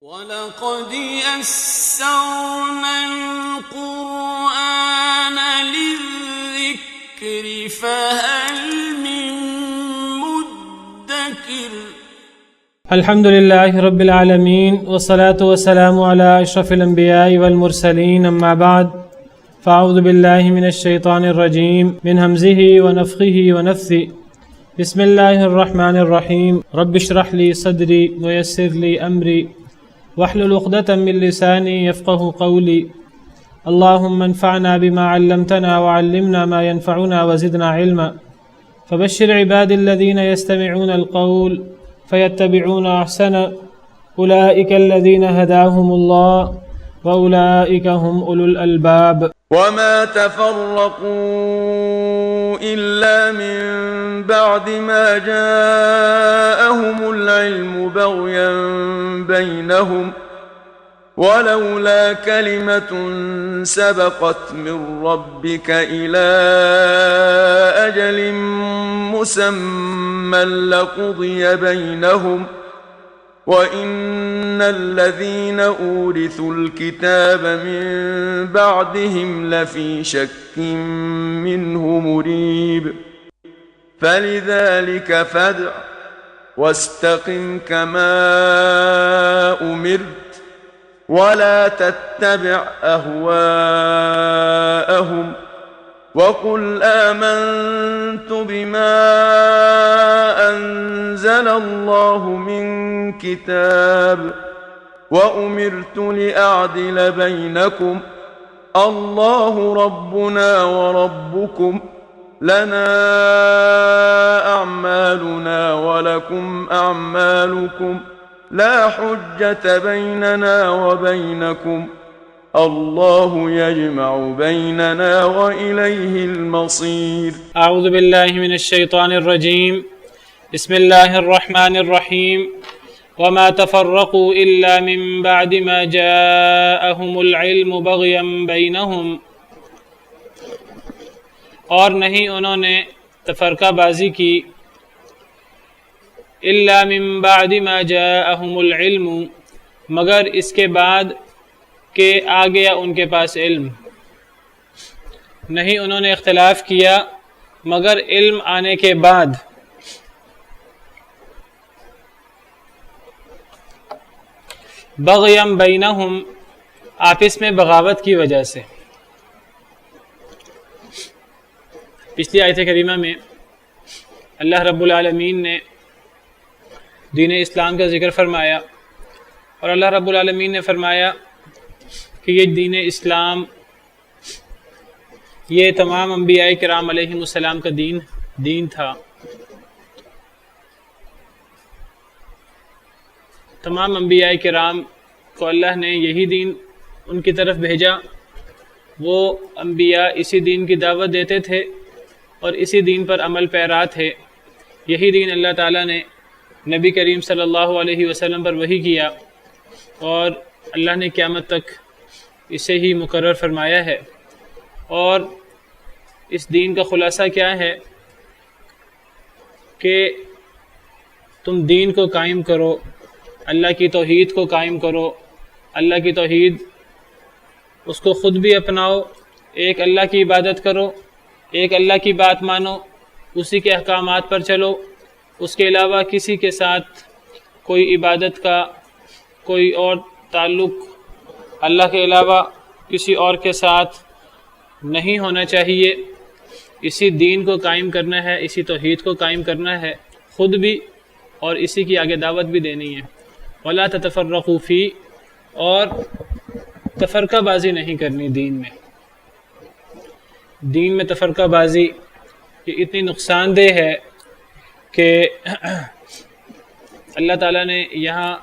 وَلَقَدْ يَسَّرْنَا الْقُرْآنَ لِلذِّكْرِ فَهَلْ مِن مُّدَّكِرٍ الحمد لله رب العالمين والصلاة والسلام على أشرف الأنبياء والمرسلين أما بعد فأعوذ بالله من الشيطان الرجيم من همزه ونفخه ونفثه بسم الله الرحمن الرحيم رب اشرح لي صدري ويسر لي أمري واحلل عقدة من لساني يفقه قولي اللهم انفعنا بما علمتنا وعلمنا ما ينفعنا وزدنا علما فبشر عبادي الذين يستمعون القول فيتبعون أحسنه أولئك الذين هداهم الله وأولئك هم أولو الألباب وما تفرقوا إلا من بعد ما جاءهم العلم بغيا بينهم ولولا كلمة سبقت من ربك إلى أجل مسمى لقضي بينهم وَإِنَّ الَّذِينَ أُورِثُوا الْكِتَابَ مِنْ بَعْدِهِمْ لَفِي شَكٍّ مِّنْهُ مُرِيبٍ فَلِذَلِكَ فَادْعُ وَاسْتَقِمْ كَمَا أُمِرْتَ وَلَا تَتَّبِعْ أَهْوَاءَهُمْ وَقُلْ آمَنْتُ بِمَا أَنزَلَ اللَّهُ مِنْ كِتَابٍ وَأُمِرْتُ لِأَعْدِلَ بَيْنَكُمْ اللَّهُ رَبُّنَا وَرَبُّكُمْ لَنَا أَعْمَالُنَا وَلَكُمْ أَعْمَالُكُمْ لَا حُجَّةَ بَيْنَنَا وَبَيْنَكُمْ الله يجمع بيننا وإليه المصير أعوذ بالله من الشيطان الرجيم بسم الله الرحمن الرحيم وما تفرقوا إلا من بعد ما جاءهم العلم بغيا بينهم اور نہیں انہوں نے تفرقہ بازی کی إلا من بعد ما جاءهم العلم مگر اس کے بعد کہ آ گیا ان کے پاس علم نہیں انہوں نے اختلاف کیا مگر علم آنے کے بعد بغیم بینہم آپس میں بغاوت کی وجہ سے پچھلی آیت کریمہ میں اللہ رب العالمین نے دین اسلام کا ذکر فرمایا اور اللہ رب العالمین نے فرمایا کہ یہ دین اسلام یہ تمام انبیاء کرام علیہم السلام کا دین تھا تمام انبیاء کرام کو اللہ نے یہی دین ان کی طرف بھیجا وہ انبیاء اسی دین کی دعوت دیتے تھے اور اسی دین پر عمل پیرا تھے یہی دین اللہ تعالیٰ نے نبی کریم صلی اللہ علیہ وسلم پر وحی کیا اور اللہ نے قیامت تک اسے ہی مقرر فرمایا ہے اور اس دین کا خلاصہ کیا ہے کہ تم دین کو قائم کرو اللہ کی توحید کو قائم کرو اللہ کی توحید اس کو خود بھی اپناؤ ایک اللہ کی عبادت کرو ایک اللہ کی بات مانو اسی کے احکامات پر چلو اس کے علاوہ کسی کے ساتھ کوئی عبادت کا کوئی اور تعلق اللہ کے علاوہ کسی اور کے ساتھ نہیں ہونا چاہیے اسی دین کو قائم کرنا ہے اسی توحید کو قائم کرنا ہے خود بھی اور اسی کی آگے دعوت بھی دینی ہے وَلَا تَتَفَرَّقُوا فِي اور تفرقہ بازی نہیں کرنی دین میں تفرقہ بازی یہ اتنی نقصان دہ ہے کہ اللہ تعالیٰ نے یہاں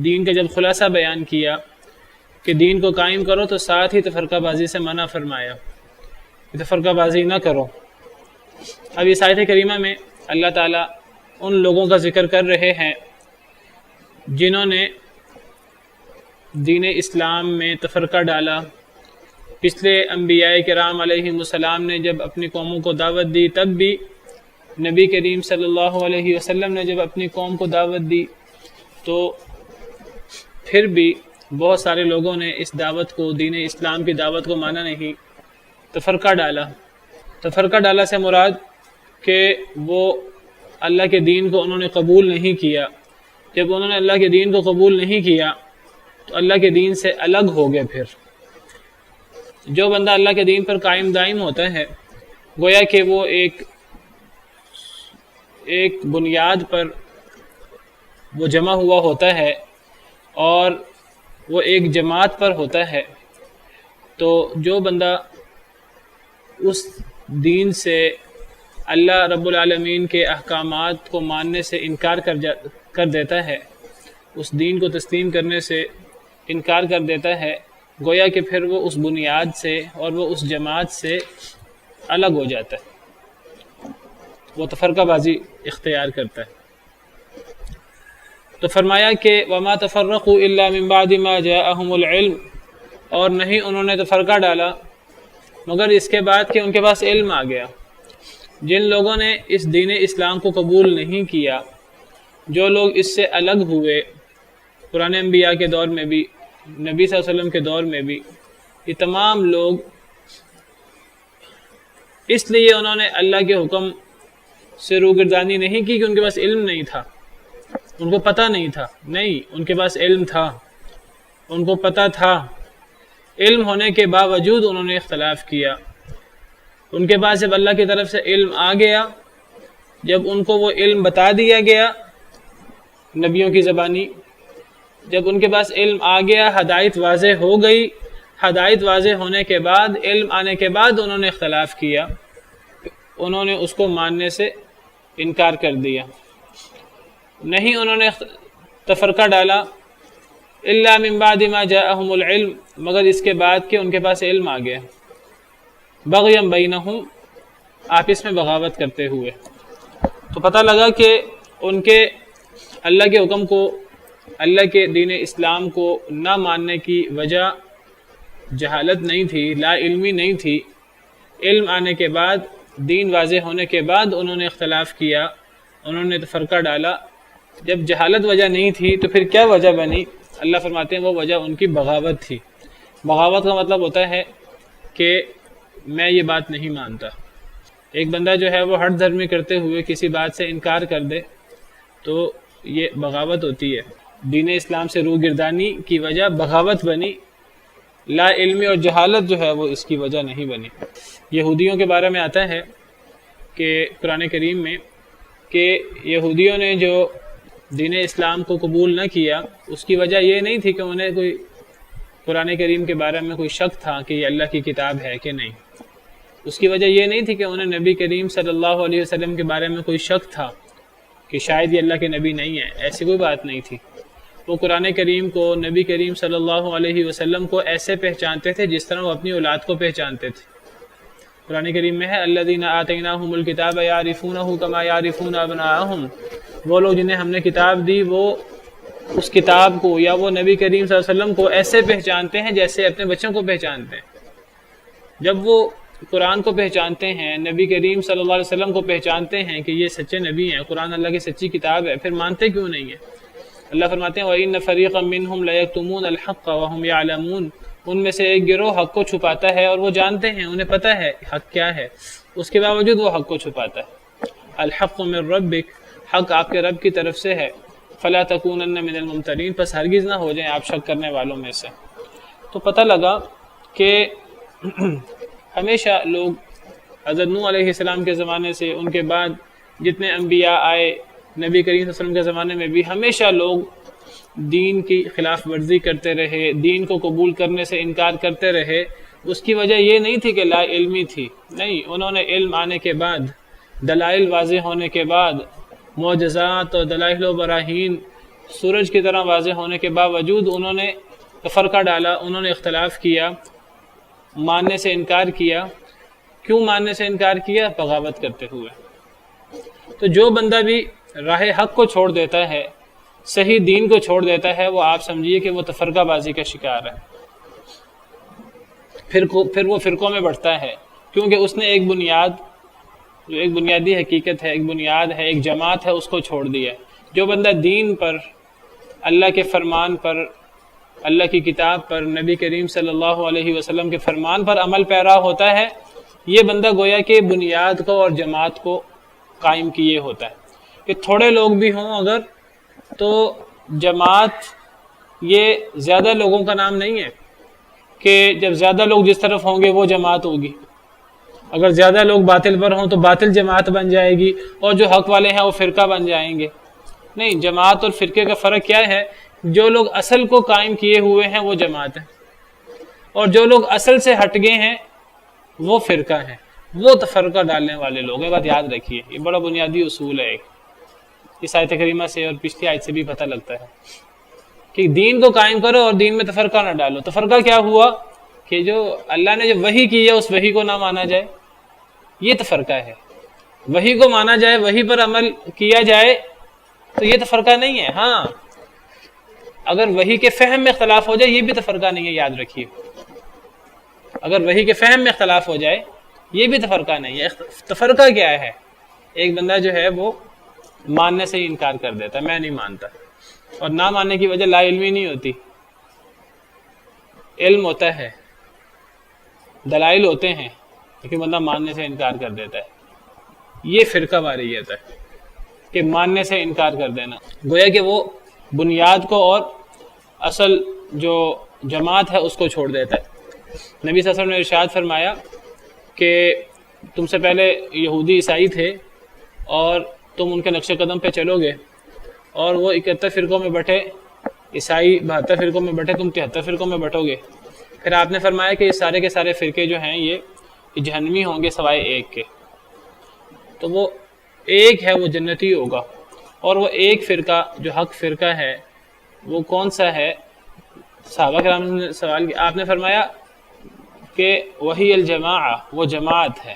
دین کا جب خلاصہ بیان کیا کہ دین کو قائم کرو تو ساتھ ہی تفرقہ بازی سے منع فرمایا کہ تفرقہ بازی نہ کرو اب اس آیت کریمہ میں اللہ تعالیٰ ان لوگوں کا ذکر کر رہے ہیں جنہوں نے دین اسلام میں تفرقہ ڈالا پچھلے انبیاء کرام علیہم السلام نے جب اپنی قوموں کو دعوت دی تب بھی نبی کریم صلی اللہ علیہ وسلم نے جب اپنی قوم کو دعوت دی تو پھر بھی بہت سارے لوگوں نے اس دعوت کو، دین اسلام کی دعوت کو مانا نہیں، تفرقہ ڈالا۔ تفرقہ ڈالا سے مراد کہ وہ اللہ کے دین کو انہوں نے قبول نہیں کیا۔ جب انہوں نے اللہ کے دین کو قبول نہیں کیا تو اللہ کے دین سے الگ ہو گئے۔ پھر جو بندہ اللہ کے دین پر قائم دائم ہوتا ہے، گویا کہ وہ ایک بنیاد پر وہ جمع ہوا ہوتا ہے اور وہ ایک جماعت پر ہوتا ہے۔ تو جو بندہ اس دین سے، اللہ رب العالمین کے احکامات کو ماننے سے انکار کر دیتا ہے، اس دین کو تسلیم کرنے سے انکار کر دیتا ہے، گویا کہ پھر وہ اس بنیاد سے اور وہ اس جماعت سے الگ ہو جاتا ہے، وہ تفرقہ بازی اختیار کرتا ہے۔ تو فرمایا کہ وما تفرقوا الا من بعد ما جاءهم العلم، اور نہیں انہوں نے تفرقہ ڈالا مگر اس کے بعد کہ ان کے پاس علم آ گیا۔ جن لوگوں نے اس دین اسلام کو قبول نہیں کیا، جو لوگ اس سے الگ ہوئے، پرانے انبیاء کے دور میں بھی، نبی صلی اللہ علیہ وسلم کے دور میں بھی، یہ تمام لوگ اس لیے انہوں نے اللہ کے حکم سے روگردانی نہیں کی کہ ان کے پاس علم نہیں تھا، ان کو پتہ نہیں تھا، نہیں، ان کے پاس علم تھا، ان کو پتہ تھا۔ علم ہونے کے باوجود انہوں نے اختلاف کیا۔ ان کے پاس جب اللہ کی طرف سے علم آ گیا، جب ان کو وہ علم بتا دیا گیا نبیوں کی زبانی، جب ان کے پاس علم آ گیا، ہدایت واضح ہو گئی، ہدایت واضح ہونے کے بعد، علم آنے کے بعد انہوں نے اختلاف کیا، انہوں نے اس کو ماننے سے انکار کر دیا۔ نہیں انہوں نے تفرقہ ڈالا الا من بعد ما جاءهم العلم، مگر اس کے بعد کہ ان کے پاس علم آ گیا، بغیا بینہم، آپس میں بغاوت کرتے ہوئے۔ تو پتہ لگا کہ ان کے اللہ کے حکم کو، اللہ کے دین اسلام کو نہ ماننے کی وجہ جہالت نہیں تھی، لا علمی نہیں تھی۔ علم آنے کے بعد، دین واضح ہونے کے بعد انہوں نے اختلاف کیا، انہوں نے تفرقہ ڈالا۔ جب جہالت وجہ نہیں تھی تو پھر کیا وجہ بنی؟ اللہ فرماتے ہیں وہ وجہ ان کی بغاوت تھی۔ بغاوت کا مطلب ہوتا ہے کہ میں یہ بات نہیں مانتا۔ ایک بندہ جو ہے وہ ہٹ دھرمی کرتے ہوئے کسی بات سے انکار کر دے تو یہ بغاوت ہوتی ہے۔ دین اسلام سے روگردانی کی وجہ بغاوت بنی، لا علمی اور جہالت جو ہے وہ اس کی وجہ نہیں بنی۔ یہودیوں کے بارے میں آتا ہے کہ قرآن کریم میں کہ یہودیوں نے جو دین اسلام کو قبول نہ کیا، اس کی وجہ یہ نہیں تھی کہ انہیں کوئی قرآن کریم کے بارے میں کوئی شک تھا کہ یہ اللہ کی کتاب ہے کہ نہیں، اس کی وجہ یہ نہیں تھی کہ انہیں نبی کریم صلی اللہ علیہ وسلم کے بارے میں کوئی شک تھا کہ شاید یہ اللہ کے نبی نہیں ہے، ایسی کوئی بات نہیں تھی۔ وہ قرآن کریم کو، نبی کریم صلی اللہ علیہ وسلم کو ایسے پہچانتے تھے جس طرح وہ اپنی اولاد کو پہچانتے تھے۔ قرآن کریم میں ہے الذین آتیناہم الکتاب یعرفونہ کما یعرفون ابناءہم، وہ لوگ جنہیں ہم نے کتاب دی وہ اس کتاب کو یا وہ نبی کریم صلی اللہ علیہ وسلم کو ایسے پہچانتے ہیں جیسے اپنے بچوں کو پہچانتے ہیں۔ جب وہ قرآن کو پہچانتے ہیں، نبی کریم صلی اللہ علیہ وسلم کو پہچانتے ہیں کہ یہ سچے نبی ہیں، قرآن اللہ کی سچی کتاب ہے، پھر مانتے کیوں نہیں ہیں؟ اللہ فرماتے ہیں وَإِنَّ فَرِيقًا مِّنْهُمْ لَيَكْتُمُونَ الْحَقَّ وَهُمْ يَعْلَمُونَ، ان میں سے ایک گروہ حق کو چھپاتا ہے اور وہ جانتے ہیں، انہیں پتہ ہے حق کیا ہے، اس کے باوجود وہ حق کو چھپاتا ہے۔ الحق من ربک، حق آپ کے رب کی طرف سے ہے۔ فلا تکونن من الممترین، پس ہرگز نہ ہو جائیں آپ شک کرنے والوں میں سے۔ تو پتہ لگا کہ ہمیشہ لوگ حضرت نوح علیہ السلام کے زمانے سے ان کے بعد جتنے انبیاء آئے، نبی کریم صلی اللہ علیہ وسلم کے زمانے میں بھی ہمیشہ لوگ دین کی خلاف ورزی کرتے رہے، دین کو قبول کرنے سے انکار کرتے رہے۔ اس کی وجہ یہ نہیں تھی کہ لا علمی تھی، نہیں، انہوں نے علم آنے کے بعد، دلائل واضح ہونے کے بعد، معجزات اور دلائل و براہین سورج کی طرح واضح ہونے کے باوجود انہوں نے تفرقہ ڈالا، انہوں نے اختلاف کیا، ماننے سے انکار کیا۔ کیوں ماننے سے انکار کیا؟ بغاوت کرتے ہوئے۔ تو جو بندہ بھی راہ حق کو چھوڑ دیتا ہے، صحیح دین کو چھوڑ دیتا ہے، وہ آپ سمجھیے کہ وہ تفرقہ بازی کا شکار ہے، پھر وہ فرقوں میں بڑھتا ہے، کیونکہ اس نے ایک بنیاد، جو ایک بنیادی حقیقت ہے، ایک بنیاد ہے، ایک جماعت ہے، اس کو چھوڑ دیا۔ جو بندہ دین پر، اللہ کے فرمان پر، اللہ کی کتاب پر، نبی کریم صلی اللہ علیہ وسلم کے فرمان پر عمل پیرا ہوتا ہے، یہ بندہ گویا کہ بنیاد کو اور جماعت کو قائم کیے ہوتا ہے کہ تھوڑے لوگ بھی ہوں اگر تو جماعت یہ زیادہ لوگوں کا نام نہیں ہے کہ جب زیادہ لوگ جس طرف ہوں گے وہ جماعت ہوگی، اگر زیادہ لوگ باطل پر ہوں تو باطل جماعت بن جائے گی اور جو حق والے ہیں وہ فرقہ بن جائیں گے۔ نہیں، جماعت اور فرقے کا فرق کیا ہے؟ جو لوگ اصل کو قائم کیے ہوئے ہیں وہ جماعت ہے، اور جو لوگ اصل سے ہٹ گئے ہیں وہ فرقہ ہیں، وہ تفرقہ ڈالنے والے لوگ ہیں۔ بات یاد رکھیے، یہ بڑا بنیادی اصول ہے ایک، اس آیت کریمہ سے اور پچھلی آیت سے بھی پتہ لگتا ہے کہ دین کو قائم کرو اور دین میں تفرقہ نہ ڈالو۔ تفرقہ کیا ہوا کہ جو اللہ نے جو وحی کی ہے اس وحی کو نہ مانا جائے، یہ تفرقہ ہے۔ وحی کو مانا جائے، وحی پر عمل کیا جائے تو یہ تفرقہ نہیں ہے۔ ہاں، اگر وحی کے فہم میں اختلاف ہو جائے یہ بھی تفرقہ نہیں ہے، یاد رکھیے۔ اگر وحی کے فہم میں اختلاف ہو جائے یہ بھی تفرقہ نہیں ہے۔ تفرقہ کیا ہے؟ ایک بندہ جو ہے وہ ماننے سے ہی انکار کر دیتا ہے، میں نہیں مانتا، اور نہ ماننے کی وجہ لا علمی نہیں ہوتی، علم ہوتا ہے، دلائل ہوتے ہیں، لیکن بندہ ماننے سے انکار کر دیتا ہے۔ یہ فرقہ واریت ہے کہ ماننے سے انکار کر دینا، گویا کہ وہ بنیاد کو اور اصل جو جماعت ہے اس کو چھوڑ دیتا ہے۔ نبی صلی اللہ علیہ وسلم نے ارشاد فرمایا کہ تم سے پہلے یہودی عیسائی تھے اور تم ان کے نقش قدم پہ چلو گے، اور وہ 71 فرقوں میں بٹے، عیسائی 72 فرقوں میں بٹے، تم 73 فرقوں میں بٹو گے۔ پھر آپ نے فرمایا کہ یہ سارے کے سارے فرقے جو ہیں یہ جہنمی ہوں گے سوائے ایک کے، تو وہ ایک ہے وہ جنتی ہوگا، اور وہ ایک فرقہ جو حق فرقہ ہے وہ کون سا ہے؟ صحابہ کرام نے سوال کیا، آپ نے فرمایا کہ وہی الجماعہ، وہ جماعت ہے،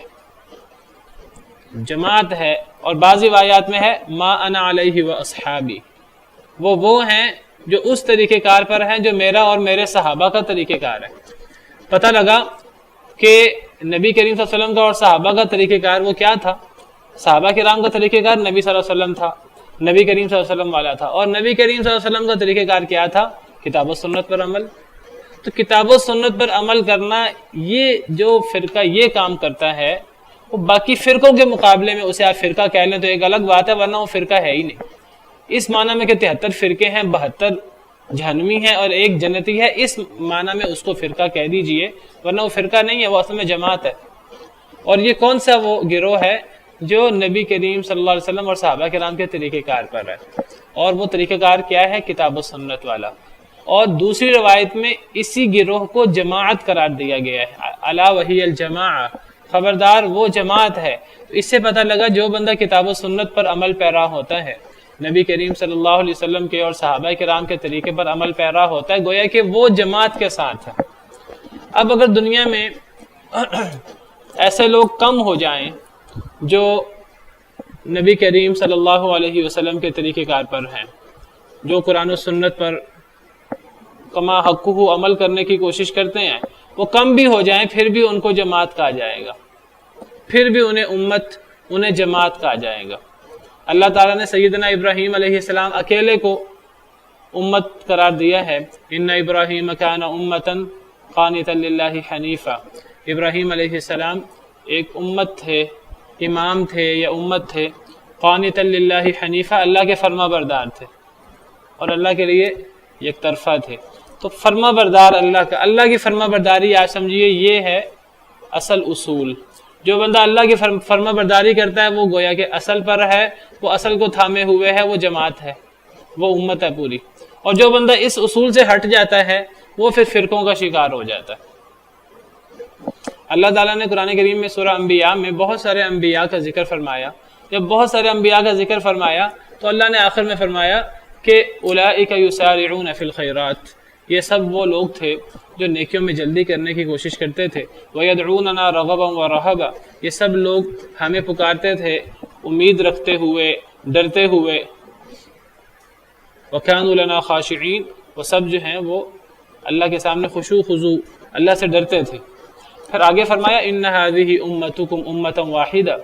جماعت ہے، اور بعض روایات میں ہے ما انا علیہ و اصحابی، وہ ہیں جو اس طریقہ کار پر ہیں جو میرا اور میرے صحابہ کا طریقہ کار ہے۔ پتہ لگا کہ نبی کریم صلی اللہ علیہ وسلم کا اور صحابہ کا طریقہ کار وہ کیا تھا؟ صحابہ کرام کا طریقہ کار نبی صلی اللہ علیہ وسلم تھا، نبی کریم صلی اللہ علیہ وسلم والا تھا، اور نبی کریم صلی اللہ علیہ وسلم کا طریقہ کار کیا تھا؟ کتاب و سنت پر عمل۔ تو کتاب و سنت پر عمل کرنا، یہ جو فرقہ یہ کام کرتا ہے وہ باقی فرقوں کے مقابلے میں اسے آپ فرقہ کہہ لیں تو ایک الگ بات ہے، ورنہ وہ فرقہ ہے ہی نہیں۔ اس معنی میں کہ 73 فرقے ہیں، 72 جہنمی ہیں اور ایک جنتی ہے، اس معنی میں اس کو فرقہ کہہ دیجئے، ورنہ وہ فرقہ نہیں ہے، وہ اصل میں جماعت ہے۔ اور یہ کون سا وہ گروہ ہے جو نبی کریم صلی اللہ علیہ وسلم اور صحابہ کرام کے طریقہ کار پر ہے، اور وہ طریقہ کار کیا ہے؟ کتاب و سنت والا۔ اور دوسری روایت میں اسی گروہ کو جماعت قرار دیا گیا ہے، الا وہی الجماعہ، خبردار وہ جماعت ہے۔ اس سے پتہ لگا جو بندہ کتاب و سنت پر عمل پیرا ہوتا ہے، نبی کریم صلی اللہ علیہ وسلم کے اور صحابہ کرام کے طریقے پر عمل پیرا ہوتا ہے، گویا کہ وہ جماعت کے ساتھ ہے۔ اب اگر دنیا میں ایسے لوگ کم ہو جائیں جو نبی کریم صلی اللہ علیہ وسلم کے طریقہ کار پر ہیں، جو قرآن و سنت پر کما حقہ عمل کرنے کی کوشش کرتے ہیں، وہ کم بھی ہو جائیں پھر بھی ان کو جماعت کہا جائے گا، پھر بھی انہیں امت، انہیں جماعت کہا جائے گا۔ اللہ تعالیٰ نے سیدنا ابراہیم علیہ السلام اکیلے کو امت قرار دیا ہے، ان ابراہیم کان امتا قانتا للہ حنیفا۔ ابراہیم علیہ السلام ایک امت تھے، امام تھے یا امت تھے، قانتا للہ حنیفا، اللہ کے فرما بردار تھے اور اللہ کے لیے یک طرفہ تھے۔ تو فرما بردار اللہ کا، اللہ کی فرما برداری آپ سمجھیے یہ ہے اصل اصول۔ جو بندہ اللہ کی فرما برداری کرتا ہے وہ گویا کہ اصل پر ہے، وہ اصل کو تھامے ہوئے ہے، وہ جماعت ہے، وہ امت ہے پوری۔ اور جو بندہ اس اصول سے ہٹ جاتا ہے وہ پھر فرقوں کا شکار ہو جاتا ہے۔ اللہ تعالیٰ نے قرآن کریم میں سورہ انبیاء میں بہت سارے انبیاء کا ذکر فرمایا۔ جب بہت سارے انبیاء کا ذکر فرمایا تو اللہ نے آخر میں فرمایا کہ اولئک یسارعون فی الخیرات، یہ سب وہ لوگ تھے جو نیکیوں میں جلدی کرنے کی کوشش کرتے تھے، وَيَدْعُونَنَا رَغَبًا وَرَهَبًا، یہ سب لوگ ہمیں پکارتے تھے امید رکھتے ہوئے، ڈرتے ہوئے، وَكَانُوا لَنَا خَاشِعِينَ، وہ سب جو ہیں وہ اللہ کے سامنے خشوع خضوع، اللہ سے ڈرتے تھے۔ پھر آگے فرمایا إِنَّ هَذِهِ أُمَّتُكُمْ أُمَّةً وَاحِدَةً،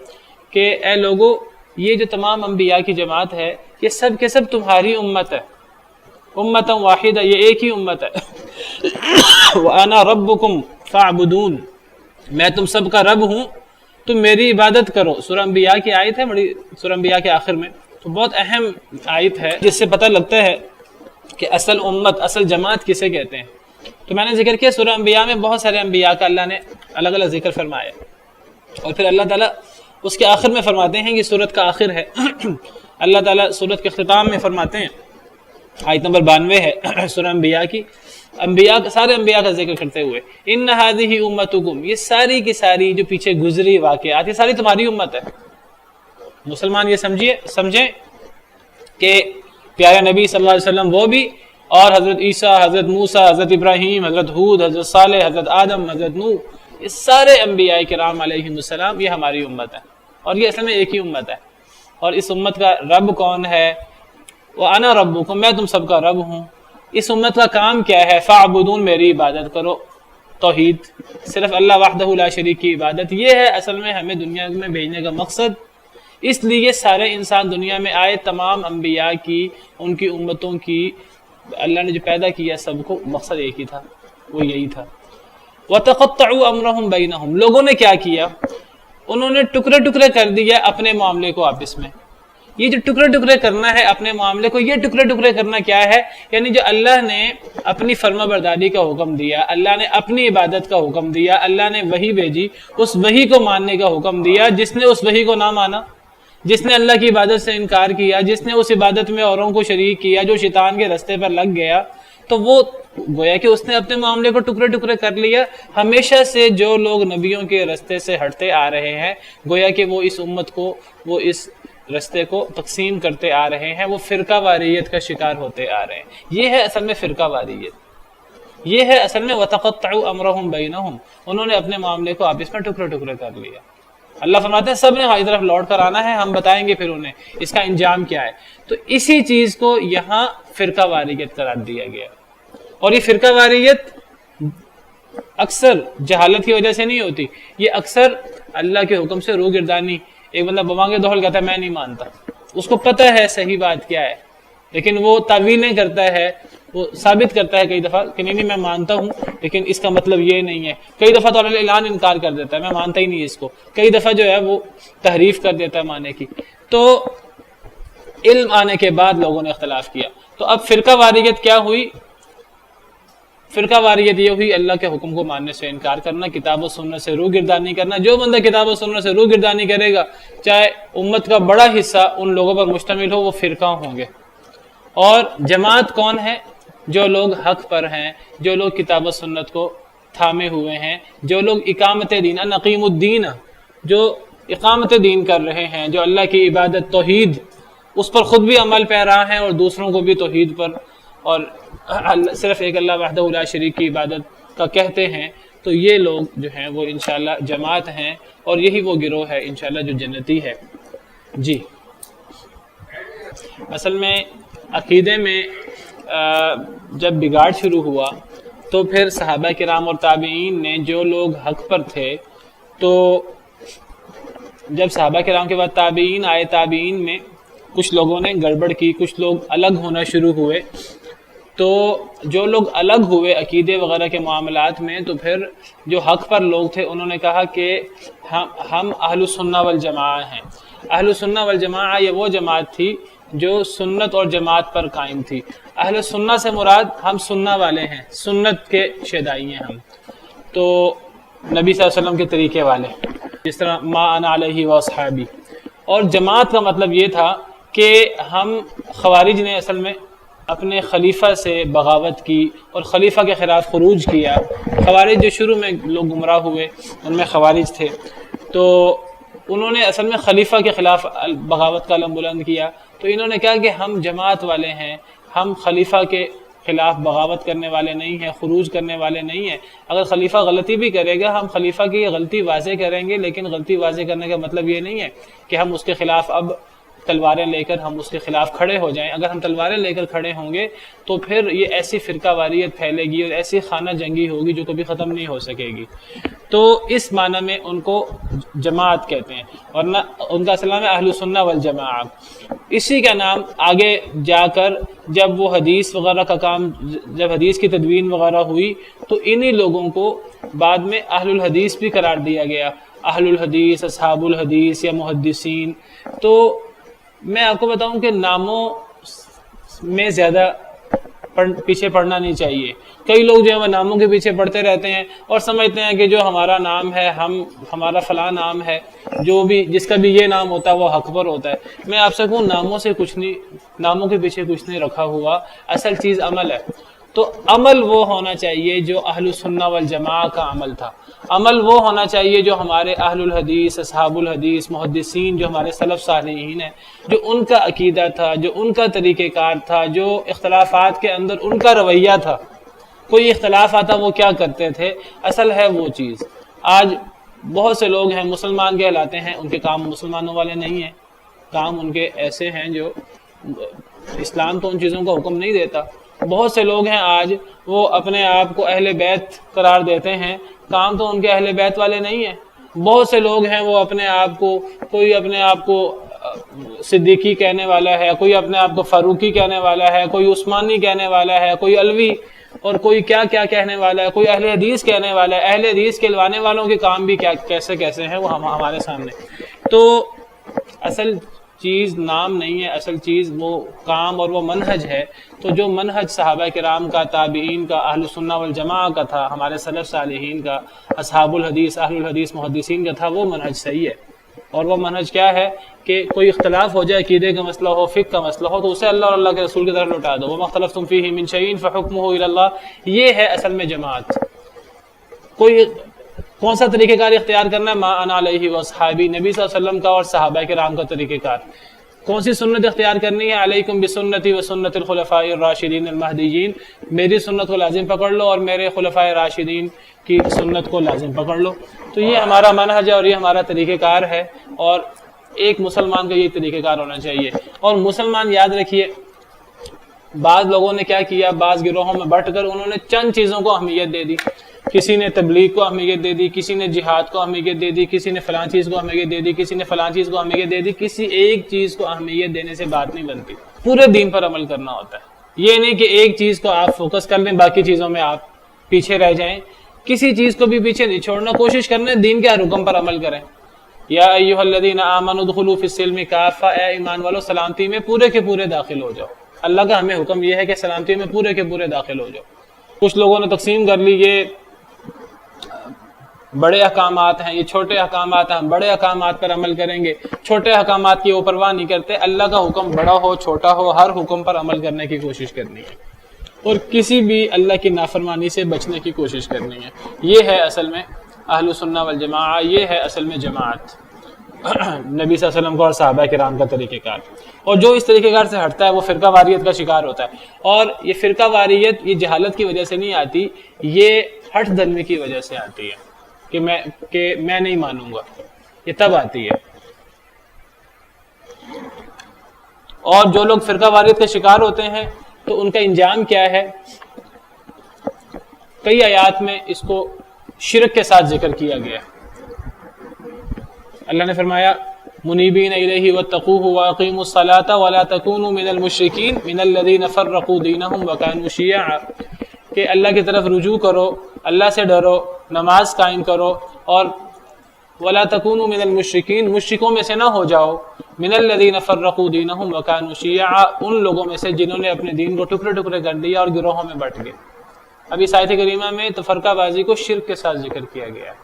کہ اے لوگو یہ جو تمام انبیاء کی جماعت ہے یہ سب کے سب تمہاری امت ہے، امتا واحدہ، یہ ایک ہی امت ہے. وَأَنَا رَبُّكُمْ فَاعْبُدُونَ، میں تم سب کا رب ہوں، تم میری عبادت کرو. سورہ انبیاء کی آیت ہے، بڑی سورہ انبیاء کے آخر میں، تو بہت اہم آیت ہے جس سے پتہ لگتا ہے کہ اصل امت، اصل جماعت کسے کہتے ہیں. تو میں نے ذکر کیا سورہ انبیاء میں بہت سارے انبیاء کا اللہ نے الگ الگ ذکر فرمایا، اور پھر اللہ تعالیٰ اس کے آخر میں فرماتے ہیں کہ سورت کا آخر ہے. اللہ تعالیٰ سورت کے اختتام میں فرماتے ہیں، آیت نمبر 92 ہے سورہ انبیاء کی، سارے انبیاء کا ذکر کرتے ہوئے، ان هذه امتکم، یہ ساری کی ساری جو پیچھے گزری واقعات، یہ ساری تمہاری امت ہے. مسلمان یہ سمجھیں کہ پیارے نبی صلی اللہ علیہ وسلم وہ بھی، اور حضرت عیسیٰ، حضرت موسیٰ، حضرت ابراہیم، حضرت ہود، حضرت صالح، حضرت آدم، حضرت نوح، یہ سارے انبیاء کرام علیہم السلام یہ ہماری امت ہے، اور یہ اصل میں ایک ہی امت ہے. اور اس امت کا رب کون ہے؟ وَأَنَا رَبُّكُمْ، میں تم سب کا رب ہوں. اس امت کا کام کیا ہے؟ فَاعْبُدُونَ، میری عبادت کرو. توحید، صرف اللہ وحدہ لا شریک کی عبادت، یہ ہے اصل میں ہمیں دنیا میں بھیجنے کا مقصد. اس لیے سارے انسان دنیا میں آئے، تمام انبیاء کی، ان کی امتوں کی، اللہ نے جو پیدا کیا سب کو، مقصد ایک ہی تھا، وہ یہی تھا. وَتَقَطَّعُوا أَمْرَهُمْ بَيْنَهُمْ، لوگوں نے کیا کیا؟ انہوں نے ٹکڑے ٹکڑے کر دیا اپنے معاملے کو آپس میں. یہ جو ٹکڑے ٹکڑے کرنا ہے اپنے معاملے کو، یہ ٹکڑے ٹکڑے کرنا کیا ہے؟ یعنی جو اللہ نے اپنی فرما برداری کا حکم دیا، اللہ نے اپنی عبادت کا حکم دیا، اللہ نے وحی بھیجی، اس وحی کو ماننے کا حکم دیا. جس نے اس وحی کو نہ مانا، جس نے اللہ کی عبادت سے انکار کیا، جس نے اس عبادت میں اوروں کو شریک کیا، جو شیطان کے رستے پر لگ گیا، تو وہ گویا کہ اس نے اپنے معاملے کو ٹکڑے ٹکڑے کر لیا. ہمیشہ سے جو لوگ نبیوں کے رستے سے ہٹتے آ رہے ہیں، گویا کہ وہ اس امت کو، وہ اس رستے کو تقسیم کرتے آ رہے ہیں، وہ فرقہ واریت کا شکار ہوتے آ رہے ہیں. یہ ہے اصل میں فرقہ واریت، یہ ہے اصل میں وَتَقَطَّعُوا أَمْرَهُمْ بَيْنَهُمْ، انہوں نے اپنے معاملے کو آپس میں ٹکڑے ٹکڑے کر لیا. اللہ فرماتے ہیں سب نے ہماری طرف لوٹ کر آنا ہے، ہم بتائیں گے پھر انہیں اس کا انجام کیا ہے. تو اسی چیز کو یہاں فرقہ واریت قرار دیا گیا. اور یہ فرقہ واریت اکثر جہالت کی وجہ سے نہیں ہوتی، یہ اکثر اللہ کے حکم سے روگردانی. ایک بندہ بوانگے دوڑ کہتا ہے میں نہیں مانتا، اس کو پتہ ہے صحیح بات کیا ہے، لیکن وہ تعویلیں کرتا ہے، وہ ثابت کرتا ہے کئی دفعہ کہ نہیں میں مانتا ہوں لیکن اس کا مطلب یہ نہیں ہے. کئی دفعہ تو اعلان انکار کر دیتا ہے، میں مانتا ہی نہیں اس کو. کئی دفعہ جو ہے وہ تحریف کر دیتا ہے ماننے کی. تو علم آنے کے بعد لوگوں نے اختلاف کیا. تو اب فرقہ واریت کیا ہوئی؟ فرقہ واریت یہ ہوئی اللہ کے حکم کو ماننے سے انکار کرنا، کتاب و سنت سے روگردانی کرنا. جو بندہ کتاب و سنت سے روگردانی کرے گا، چاہے امت کا بڑا حصہ ان لوگوں پر مشتمل ہو، وہ فرقہ ہوں گے. اور جماعت کون ہے؟ جو لوگ حق پر ہیں، جو لوگ کتاب و سنت کو تھامے ہوئے ہیں، جو لوگ اقامت دین، نقیم الدین، جو اقامت دین کر رہے ہیں، جو اللہ کی عبادت توحید اس پر خود بھی عمل پیرا ہیں اور دوسروں کو بھی توحید پر اور صرف ایک اللہ وحدہ لا شریک کی عبادت کا کہتے ہیں. تو یہ لوگ جو ہیں وہ انشاءاللہ جماعت ہیں، اور یہی وہ گروہ ہے انشاءاللہ جو جنتی ہے. جی اصل میں عقیدے میں جب بگاڑ شروع ہوا تو پھر صحابہ کرام اور تابعین نے، جو لوگ حق پر تھے، تو جب صحابہ کرام کے بعد تابعین آئے، تابعین میں کچھ لوگوں نے گڑبڑ کی، کچھ لوگ الگ ہونا شروع ہوئے. تو جو لوگ الگ ہوئے عقیدے وغیرہ کے معاملات میں، تو پھر جو حق پر لوگ تھے انہوں نے کہا کہ ہم اہل السنہ والجماعہ ہیں. اہل السنہ والجماعہ یہ وہ جماعت تھی جو سنت اور جماعت پر قائم تھی. اہل سنہ سے مراد ہم سنہ والے ہیں، سنت کے شیدائی ہیں ہم، تو نبی صلی اللہ علیہ وسلم کے طریقے والے، جس طرح ما انا علیہ واصحابی. اور جماعت کا مطلب یہ تھا کہ ہم، خوارج نے اصل میں اپنے خلیفہ سے بغاوت کی اور خلیفہ کے خلاف خروج کیا. خوارج جو شروع میں لوگ گمراہ ہوئے ان میں خوارج تھے، تو انہوں نے اصل میں خلیفہ کے خلاف بغاوت کا علم بلند کیا. تو انہوں نے کہا کہ ہم جماعت والے ہیں، ہم خلیفہ کے خلاف بغاوت کرنے والے نہیں ہیں، خروج کرنے والے نہیں ہیں. اگر خلیفہ غلطی بھی کرے گا، ہم خلیفہ کی غلطی واضح کریں گے، لیکن غلطی واضح کرنے کا مطلب یہ نہیں ہے کہ ہم اس کے خلاف اب تلواریں لے کر ہم اس کے خلاف کھڑے ہو جائیں. اگر ہم تلواریں لے کر کھڑے ہوں گے تو پھر یہ ایسی فرقہ واریت پھیلے گی اور ایسی خانہ جنگی ہوگی جو کبھی ختم نہیں ہو سکے گی. تو اس معنی میں ان کو جماعت کہتے ہیں، ورنہ ان کا اصل نام ہے اہل سنہ والجماعہ. اسی کا نام آگے جا کر جب وہ حدیث وغیرہ کا کام، جب حدیث کی تدوین وغیرہ ہوئی تو انہی لوگوں کو بعد میں اہل الحدیث بھی قرار دیا گیا، اہل الحدیث، اصحاب الحدیث یا محدثین. تو میں آپ کو بتاؤں کہ ناموں میں زیادہ پیچھے پڑنا نہیں چاہیے. کئی لوگ جو ہے وہ ناموں کے پیچھے پڑتے رہتے ہیں اور سمجھتے ہیں کہ جو ہمارا نام ہے، ہمارا فلاں نام ہے، جو بھی جس کا بھی یہ نام ہوتا ہے وہ حق پر ہوتا ہے. میں آپ سے کہوں ناموں سے کچھ نہیں، ناموں کے پیچھے کچھ نہیں رکھا ہوا، اصل چیز عمل ہے. تو عمل وہ ہونا چاہیے جو اہل سنہ والجماعہ کا عمل تھا. عمل وہ ہونا چاہیے جو ہمارے اہل الحدیث، اصحاب الحدیث، محدثین، جو ہمارے سلف صالحین ہیں، جو ان کا عقیدہ تھا، جو ان کا طریقہ کار تھا، جو اختلافات کے اندر ان کا رویہ تھا. کوئی اختلاف آتا وہ کیا کرتے تھے، اصل ہے وہ چیز. آج بہت سے لوگ ہیں مسلمان کہلاتے ہیں، ان کے کام مسلمانوں والے نہیں ہیں، کام ان کے ایسے ہیں جو اسلام تو ان چیزوں کا حکم نہیں دیتا. بہت سے لوگ ہیں آج وہ اپنے آپ کو اہل بیت قرار دیتے ہیں، کام تو ان کے اہل بیت والے نہیں ہیں. بہت سے لوگ ہیں وہ اپنے آپ کو، کوئی اپنے آپ کو صدیقی کہنے والا ہے، کوئی اپنے آپ کو فاروقی کہنے والا ہے، کوئی عثمانی کہنے والا ہے، کوئی علوی، اور کوئی کیا کیا کہنے والا ہے، کوئی اہل حدیث کہنے والا ہے. اہل حدیث کہلوانے والوں کے کام بھی کیسے کیسے ہیں وہ ہمارے سامنے. تو اصل چیز نام نہیں ہے، اصل چیز وہ کام اور وہ منہج ہے. تو جو منہج صحابہ کرام کا، تابعین کا، اہل سنہ والجماعہ کا تھا، ہمارے سلف صالحین کا، اصحاب الحدیث، اہل الحدیث، محدثین کا تھا، وہ منہج صحیح ہے. اور وہ منہج کیا ہے کہ کوئی اختلاف ہو جائے، عقیدے کا مسئلہ ہو، فقہ کا مسئلہ ہو، تو اسے اللہ اور اللہ کے رسول کی طرف لوٹا دو. وَمَا اخْتَلَفْتُمْ فِيهِ مِنْ شَيْءٍ فَحُكْمُهُ إِلَى اللَّهِ. یہ ہے اصل میں جماعت. کوئی کون سا طریقہ کار اختیار کرنا ہے؟ ما انا علیہ واصحابی، نبی صلی اللہ علیہ وسلم کا اور صحابہ کرام کا طریقہ کار. کون سی سنت اختیار کرنی ہے؟ علیکم بسنتی و سنت الخلفاء الراشدین المہدیین، میری سنت کو لازم پکڑ لو اور میرے خلفاء راشدین کی سنت کو لازم پکڑ لو. تو یہ ہمارا منہج ہے اور یہ ہمارا طریقہ کار ہے، اور ایک مسلمان کا یہ طریقہ کار ہونا چاہیے. اور مسلمان یاد رکھیے، بعض لوگوں نے کیا کیا، بعض گروہوں میں بٹ کر انہوں نے چند چیزوں کو اہمیت دے دی. کسی نے تبلیغ کو اہمیت دے دی، کسی نے جہاد کو اہمیت دے دی، کسی نے فلاں چیز کو اہمیت دے دی، کسی نے فلاں چیز کو اہمیت دے دی. کسی ایک چیز کو اہمیت دینے سے بات نہیں بنتی، پورے دین پر عمل کرنا ہوتا ہے. یہ نہیں کہ ایک چیز کو آپ فوکس کر لیں، باقی چیزوں میں آپ پیچھے رہ جائیں. کسی چیز کو بھی پیچھے نہیں چھوڑنا، کوشش کرنا دین کے ہر حکم پر عمل کریں. یا ایھا الذین آمنوا ادخلوا فی السلم کافہ، اے ایمان والو سلامتی میں پورے کے پورے داخل ہو جاؤ. اللہ کا ہمیں حکم یہ ہے کہ سلامتی میں پورے کے پورے داخل ہو جاؤ. کچھ لوگوں نے تقسیم کر لی، یہ بڑے احکامات ہیں، یہ چھوٹے احکامات ہیں، ہم بڑے احکامات پر عمل کریں گے، چھوٹے احکامات کی وہ پرواہ نہیں کرتے. اللہ کا حکم بڑا ہو چھوٹا ہو، ہر حکم پر عمل کرنے کی کوشش کرنی ہے اور کسی بھی اللہ کی نافرمانی سے بچنے کی کوشش کرنی ہے. یہ ہے اصل میں اہل سنہ والجماعہ، یہ ہے اصل میں جماعت، نبی صلی اللہ علیہ وسلم کو اور صحابہ کرام کا طریقہ کار. اور جو اس طریقہ کار سے ہٹتا ہے وہ فرقہ واریت کا شکار ہوتا ہے. اور یہ فرقہ واریت یہ جہالت کی وجہ سے نہیں آتی، یہ ہٹ دھرمی کی وجہ سے آتی ہے کہ میں نہیں مانوں گا، یہ تب آتی ہے. اور جو لوگ فرقہ واریت کا شکار ہوتے ہیں تو ان کا انجام کیا ہے؟ کئی آیات میں اس کو شرک کے ساتھ ذکر کیا گیا. اللہ نے فرمایا منیبین الیہ واتقوہ واقیموا الصلاۃ ولا تکونوا من المشرکین من الذین فرقوا دینہم وکانوا شیعا، کہ اللہ کی طرف رجوع کرو، اللہ سے ڈرو، نماز قائم کرو، اور ولا تکونوا من المشرکین، مشرکوں میں سے نہ ہو جاؤ، من الذین فرقوا دینہم وکانوا شیعا، ان لوگوں میں سے جنہوں نے اپنے دین کو ٹکڑے ٹکڑے کر دیا اور گروہوں میں بٹ گئے. اب اس آیت کریمہ میں تفرقہ بازی کو شرک کے ساتھ ذکر کیا گیا ہے.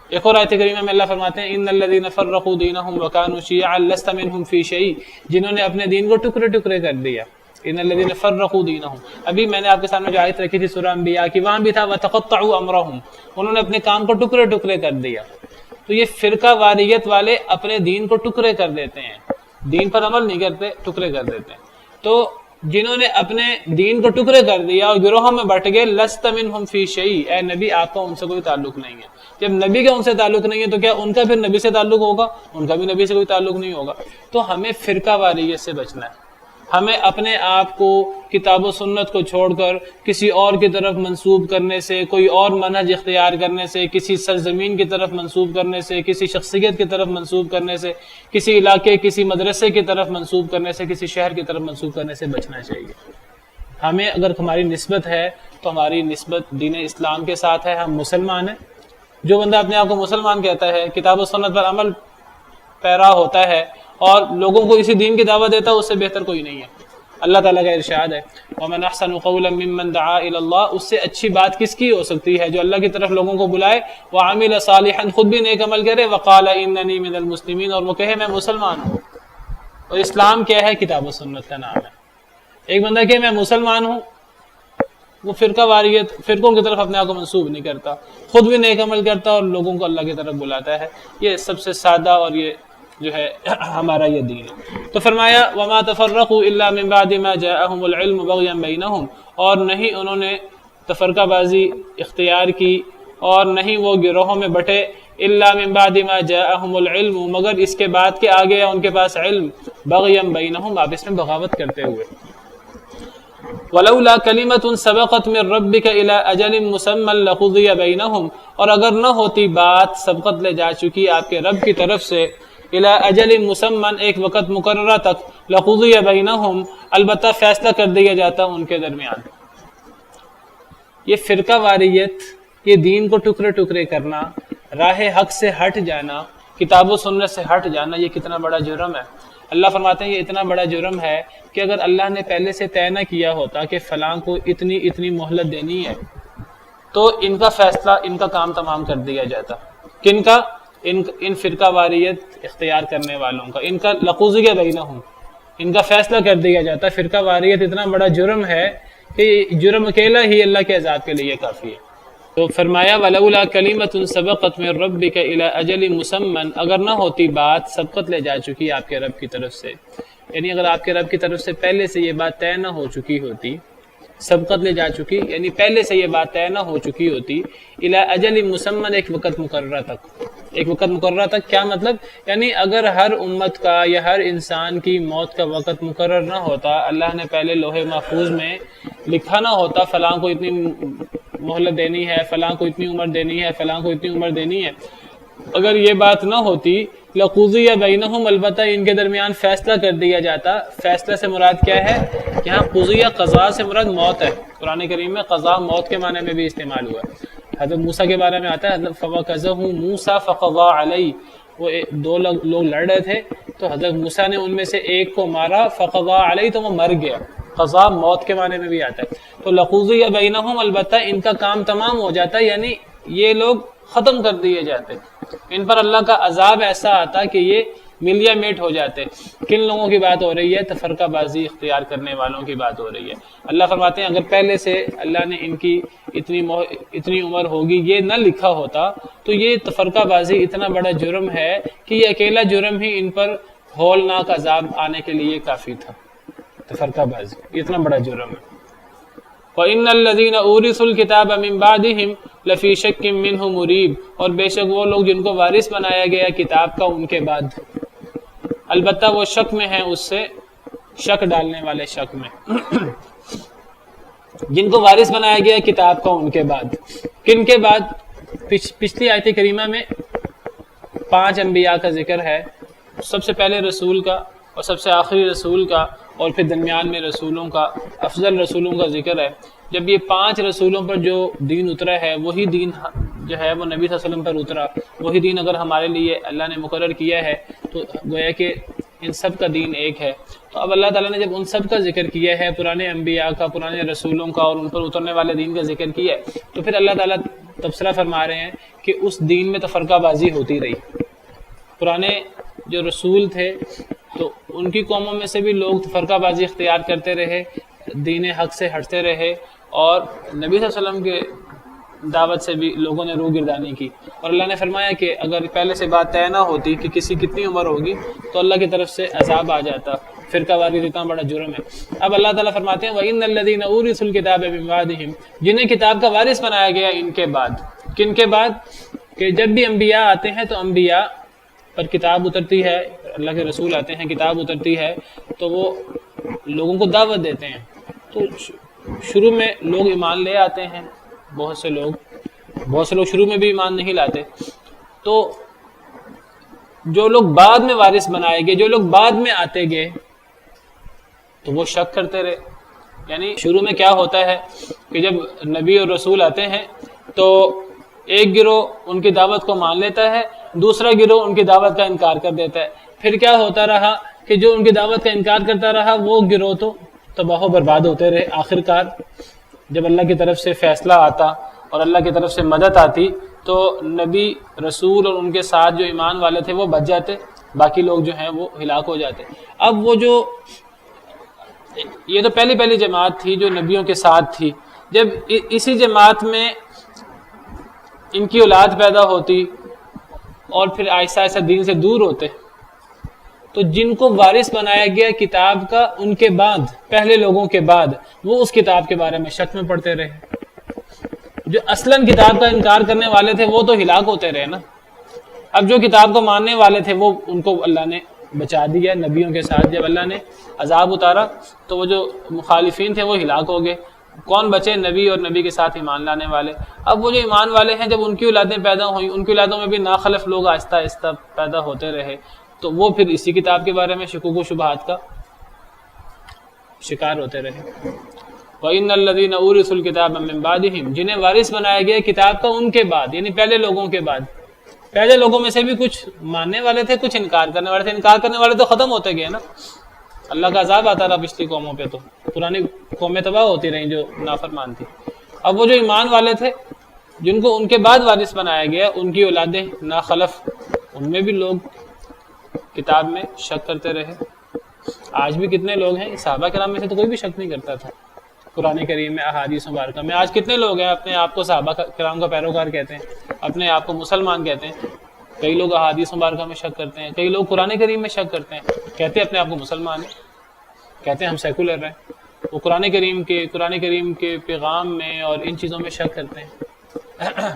ایک اور آیت کریمہ میں اللہ فرماتے ہیں ان الذین فرقوا دینہم وکانوا شیعا لست منہم فی شیء، جنہوں نے اپنے دین کو ٹکڑے ٹکڑے کر دیا. ان الذین فرقوا دینہم، ابھی میں نے آپ کے سامنے جو آیت رکھی تھی سورہ انبیاء کی، وہاں بھی تھا وتقطعوا امرہم، انہوں نے اپنے کام کو ٹکڑے ٹکڑے کر دیا. تو یہ فرقہ واریت والے اپنے دین کو ٹکڑے کر دیتے ہیں، دین پر عمل نہیں کرتے، ٹکڑے کر دیتے ہیں. تو جنہوں نے اپنے دین کو ٹکڑے کر دیا اور گروہوں میں بٹ گئے، لست منہم فی شیء، اے نبی آپ کا ان سے کوئی تعلق نہیں ہے۔ جب نبی کا ان سے تعلق نہیں ہے تو کیا ان کا پھر نبی سے تعلق ہوگا؟ ان کا بھی نبی سے کوئی تعلق نہیں ہوگا۔ تو ہمیں فرقہ واریت سے بچنا ہے، ہمیں اپنے آپ کو کتاب و سنت کو چھوڑ کر کسی اور کی طرف منسوب کرنے سے، کوئی اور منہج اختیار کرنے سے، کسی سرزمین کی طرف منسوب کرنے سے، کسی شخصیت کی طرف منسوب کرنے سے، کسی علاقے، کسی مدرسے کی طرف منسوب کرنے سے، کسی شہر کی طرف منسوب کرنے سے بچنا چاہیے۔ ہمیں اگر ہماری نسبت ہے تو ہماری نسبت دین اسلام کے ساتھ ہے، ہم مسلمان ہیں۔ جو بندہ اپنے آپ کو مسلمان کہتا ہے، کتاب و سنت پر عمل پیرا ہوتا ہے اور لوگوں کو اسی دین کی دعوت دیتا ہے، اس سے بہتر کوئی نہیں ہے۔ اللہ تعالیٰ کا ارشاد ہے وَمَنْ أَحْسَنُ قَوْلًا مِّمَّنْ دَعَا إِلَى اللَّهِ، اس سے اچھی بات کس کی ہو سکتی ہے جو اللہ کی طرف لوگوں کو بلائے، وَعَمِلَ صَالِحًا، خود بھی نیک عمل کرے، وَقَالَ إِنَّنِي مِنَ الْمُسْلِمِينَ، اور وہ کہے میں مسلمان ہوں۔ اور اسلام کیا ہے؟ کتاب و سنت کا نام ہے۔ ایک بندہ کہ میں مسلمان ہوں، وہ فرقہ واریت، فرقوں کی طرف اپنے آپ کو منسوب نہیں کرتا، خود بھی نیک عمل کرتا اور لوگوں کو اللہ کی طرف بلاتا ہے۔ یہ سب سے سادہ اور یہ جو ہے ہمارا یہ دین ہے۔ تو فرمایا وما تفرقوا الا من بعد ما جاءهم العلم بغيا بينهم، اور نہیں انہوں نے تفرقہ بازی اختیار کی اور نہیں وہ گروہوں میں بٹے، الا من بعد ما جاءهم العلم، مگر اس کے بعد کہ آ گیا ان کے پاس علم، بغيا بينهم، آپس میں بغاوت کرتے ہوئے۔ ولولا كلمة سبقت من ربك الى اجل مسمى لقضي بينهم، اور اگر نہ ہوتی بات سبقت لے جا چکی آپ کے رب کی طرف سے، الى اجل مسمى، ایک وقت مقررہ تک، لقضی بینہم، البتہ فیصلہ کر دیا جاتا ان کے درمیان۔ یہ فرقہ واریت، یہ دین کو ٹکڑے ٹکڑے کرنا، راہ حق سے ہٹ جانا، کتاب و سنت سے ہٹ جانا، یہ کتنا بڑا جرم ہے۔ اللہ فرماتے ہیں یہ اتنا بڑا جرم ہے کہ اگر اللہ نے پہلے سے طے نہ کیا ہوتا کہ فلاں کو اتنی مہلت دینی ہے تو ان کا فیصلہ، ان کا کام تمام کر دیا جاتا۔ کن کا؟ ان فرقہ واریت اختیار کرنے والوں کا، ان کا لقضی بینہم، ان کا فیصلہ کر دیا جاتا۔ فرقہ واریت اتنا بڑا جرم ہے کہ جرم اکیلا ہی اللہ کے عذاب کے لیے کافی ہے۔ تو فرمایا ولولا کلمۃ سبقت من ربک الی اجل مسمى، اگر نہ ہوتی بات سبقت لے جا چکی آپ کے رب کی طرف سے، یعنی اگر آپ کے رب کی طرف سے پہلے سے یہ بات طے نہ ہو چکی ہوتی، سبقت لے جا چکی یعنی پہلے سے یہ بات طے نہ ہو چکی ہوتی، الی اجل مسمى، ایک وقت مقررہ تک۔ ایک وقت مقررہ تک کیا مطلب؟ یعنی اگر ہر امت کا یا ہر انسان کی موت کا وقت مقرر نہ ہوتا، اللہ نے پہلے لوح محفوظ میں لکھا نہ ہوتا فلاں کو اتنی مہلت دینی ہے، فلاں کو اتنی عمر دینی ہے، فلاں کو اتنی عمر دینی ہے، اگر یہ بات نہ ہوتی، لقضی بینہم، البتہ ان کے درمیان فیصلہ کر دیا جاتا۔ فیصلہ سے مراد کیا ہے؟ یہاں قضیہ، قضاء سے مراد موت ہے۔ قرآن کریم میں قضاء موت کے معنی میں بھی استعمال ہوا ہے۔ حضرت موسیٰ کے بارے میں آتا ہے فَوَكَزَهُ مُوسَىٰ فَقَضَىٰ عَلَيْهِ، وہ دو لوگ لڑ رہے تھے تو حضرت موسیٰ نے ان میں سے ایک کو مارا، فَقَضَىٰ عَلَيْهِ، تو وہ مر گیا۔ قضاء موت کے معنی میں بھی آتا ہے۔ تو لقضی بینہم، البتہ ان کا کام تمام ہو جاتا، یعنی یہ لوگ ختم کر دیے جاتے، ان پر اللہ کا عذاب ایسا آتا کہ یہ مل یا میٹ ہو جاتے۔ کن لوگوں کی بات ہو رہی ہے؟ تفرقہ بازی اختیار کرنے والوں کی بات ہو رہی ہے۔ اللہ فرماتے ہیں اگر پہلے سے اللہ نے ان کی اتنی عمر ہوگی یہ نہ لکھا ہوتا تو یہ تفرقہ بازی اتنا بڑا جرم ہے کہ یہ اکیلا جرم ہی ان پر ہولناک عذاب آنے کے لیے کافی تھا۔ تفرقہ بازی اتنا بڑا جرم ہے۔ وَإِنَّ الَّذِينَ أُورِثُوا الْكِتَابَ مِن بَعْدِهِمْ لَفِي شَكٍّ مِّنْهُ مُرِيبٍ، اور بے شک وہ لوگ جن کو وارث بنایا گیا کتاب کا ان کے بعد، البتہ وہ شک میں ہیں، اس سے شک ڈالنے والے شک میں، جن کو وارث بنایا گیا کتاب کا ان کے بعد۔ کن کے بعد؟ پچھلی آیت کریمہ میں 5 انبیاء کا ذکر ہے، سب سے پہلے رسول کا اور سب سے آخری رسول کا اور پھر درمیان میں رسولوں کا، افضل رسولوں کا ذکر ہے۔ جب یہ 5 رسولوں پر جو دین اترا ہے وہی دین جو ہے وہ نبی صلی اللہ علیہ وسلم پر اترا، وہی دین اگر ہمارے لیے اللہ نے مقرر کیا ہے تو گویا کہ ان سب کا دین ایک ہے۔ تو اب اللہ تعالیٰ نے جب ان سب کا ذکر کیا ہے، پرانے انبیاء کا، پرانے رسولوں کا اور ان پر اترنے والے دین کا ذکر کیا ہے، تو پھر اللہ تعالیٰ تبصرہ فرما رہے ہیں کہ اس دین میں تفرقہ بازی ہوتی رہی۔ پرانے جو رسول تھے تو ان کی قوموں میں سے بھی لوگ تفرقہ بازی اختیار کرتے رہے، دین حق سے ہٹتے رہے، اور نبی صلی اللہ علیہ وسلم کے دعوت سے بھی لوگوں نے روح گردانی کی۔ اور اللہ نے فرمایا کہ اگر پہلے سے بات طے نہ ہوتی کہ کسی کتنی عمر ہوگی تو اللہ کی طرف سے عذاب آ جاتا، فرقہ واری اتنا بڑا جرم ہے۔ اب اللہ تعالیٰ فرماتے ہیں وَإِنَّ الَّذِينَ أُورِثُوا الْكِتَابَ مِن بَعْدِهِمْ، جنہیں کتاب کا وارث بنایا گیا ان کے بعد۔ کن کے بعد؟ کہ جب بھی انبیاء آتے ہیں تو انبیاء پر کتاب اترتی ہے، اللہ کے رسول آتے ہیں، کتاب اترتی ہے تو وہ لوگوں کو دعوت دیتے ہیں۔ تو شروع میں لوگ ایمان لے آتے ہیں، بہت سے لوگ شروع میں بھی ایمان نہیں لاتے۔ تو جو لوگ بعد میں وارث بنائے گئے، جو لوگ بعد میں آتے گئے تو وہ شک کرتے رہے۔ یعنی شروع میں کیا ہوتا ہے کہ جب نبی اور رسول آتے ہیں تو ایک گروہ ان کی دعوت کو مان لیتا ہے، دوسرا گروہ ان کی دعوت کا انکار کر دیتا ہے۔ پھر کیا ہوتا رہا کہ جو ان کی دعوت کا انکار کرتا رہا وہ گروہ تو تباہ و برباد ہوتے رہے۔ آخرکار جب اللہ کی طرف سے فیصلہ آتا اور اللہ کی طرف سے مدد آتی تو نبی رسول اور ان کے ساتھ جو ایمان والے تھے وہ بچ جاتے، باقی لوگ جو ہیں وہ ہلاک ہو جاتے۔ اب وہ جو یہ تو پہلی جماعت تھی جو نبیوں کے ساتھ تھی، جب اسی جماعت میں ان کی اولاد پیدا ہوتی اور پھر آہستہ آہستہ دین سے دور ہوتے تو جن کو وارث بنایا گیا کتاب کا ان کے بعد، پہلے لوگوں کے بعد، وہ اس کتاب کے بارے میں شک میں پڑتے رہے۔ جو اصلاً کتاب کا انکار کرنے والے تھے وہ تو ہلاک ہوتے رہے نا۔ اب جو کتاب کو ماننے والے تھے وہ ان کو اللہ نے بچا دیا نبیوں کے ساتھ۔ جب اللہ نے عذاب اتارا تو وہ جو مخالفین تھے وہ ہلاک ہو گئے۔ کون بچے؟ نبی اور نبی کے ساتھ ایمان لانے والے۔ اب وہ جو ایمان والے ہیں جب ان کی اولادیں پیدا ہوئیں، ان کی اولادوں میں بھی ناخلف لوگ آہستہ آہستہ پیدا ہوتے رہے تو وہ پھر اسی کتاب کے بارے میں شکوک و شبہات کا شکار ہوتے رہے۔ وَإِنَّ الَّذِينَ أُورِثُوا الْكِتَابَ مِن بَعْدِهِمْ، جنہیں وارث بنایا گیا کتاب کا ان کے بعد، یعنی پہلے لوگوں کے بعد۔ پہلے لوگوں میں سے بھی کچھ ماننے والے تھے، کچھ انکار کرنے والے تھے۔ انکار کرنے والے تو ختم ہوتے گئے نا، اللہ کا عذاب آتا رہا پچھلی قوموں پہ، تو پرانی قومیں تباہ ہوتی رہیں جو نافرمان تھی۔ اب وہ جو ایمان والے تھے جن کو ان کے بعد وارث بنایا گیا، ان کی اولادیں ناخلف، ان میں بھی لوگ کتاب میں شک کرتے رہے۔ آج بھی کتنے لوگ ہیں، صحابہ کرام میں سے تو کوئی بھی شک نہیں کرتا تھا قرآن کریم میں، احادیث مبارکہ میں۔ آج کتنے لوگ ہیں اپنے آپ کو صحابہ کرام کا پیروکار کہتے ہیں، اپنے آپ کو مسلمان کہتے ہیں۔ کئی لوگ احادیث مبارکہ میں شک کرتے ہیں، کئی لوگ قرآن کریم میں شک کرتے ہیں، کہتے ہیں اپنے آپ کو مسلمان ہیں، کہتے ہیں ہم سیکولر ہیں۔ وہ قرآن کریم کے پیغام میں اور ان چیزوں میں شک کرتے ہیں۔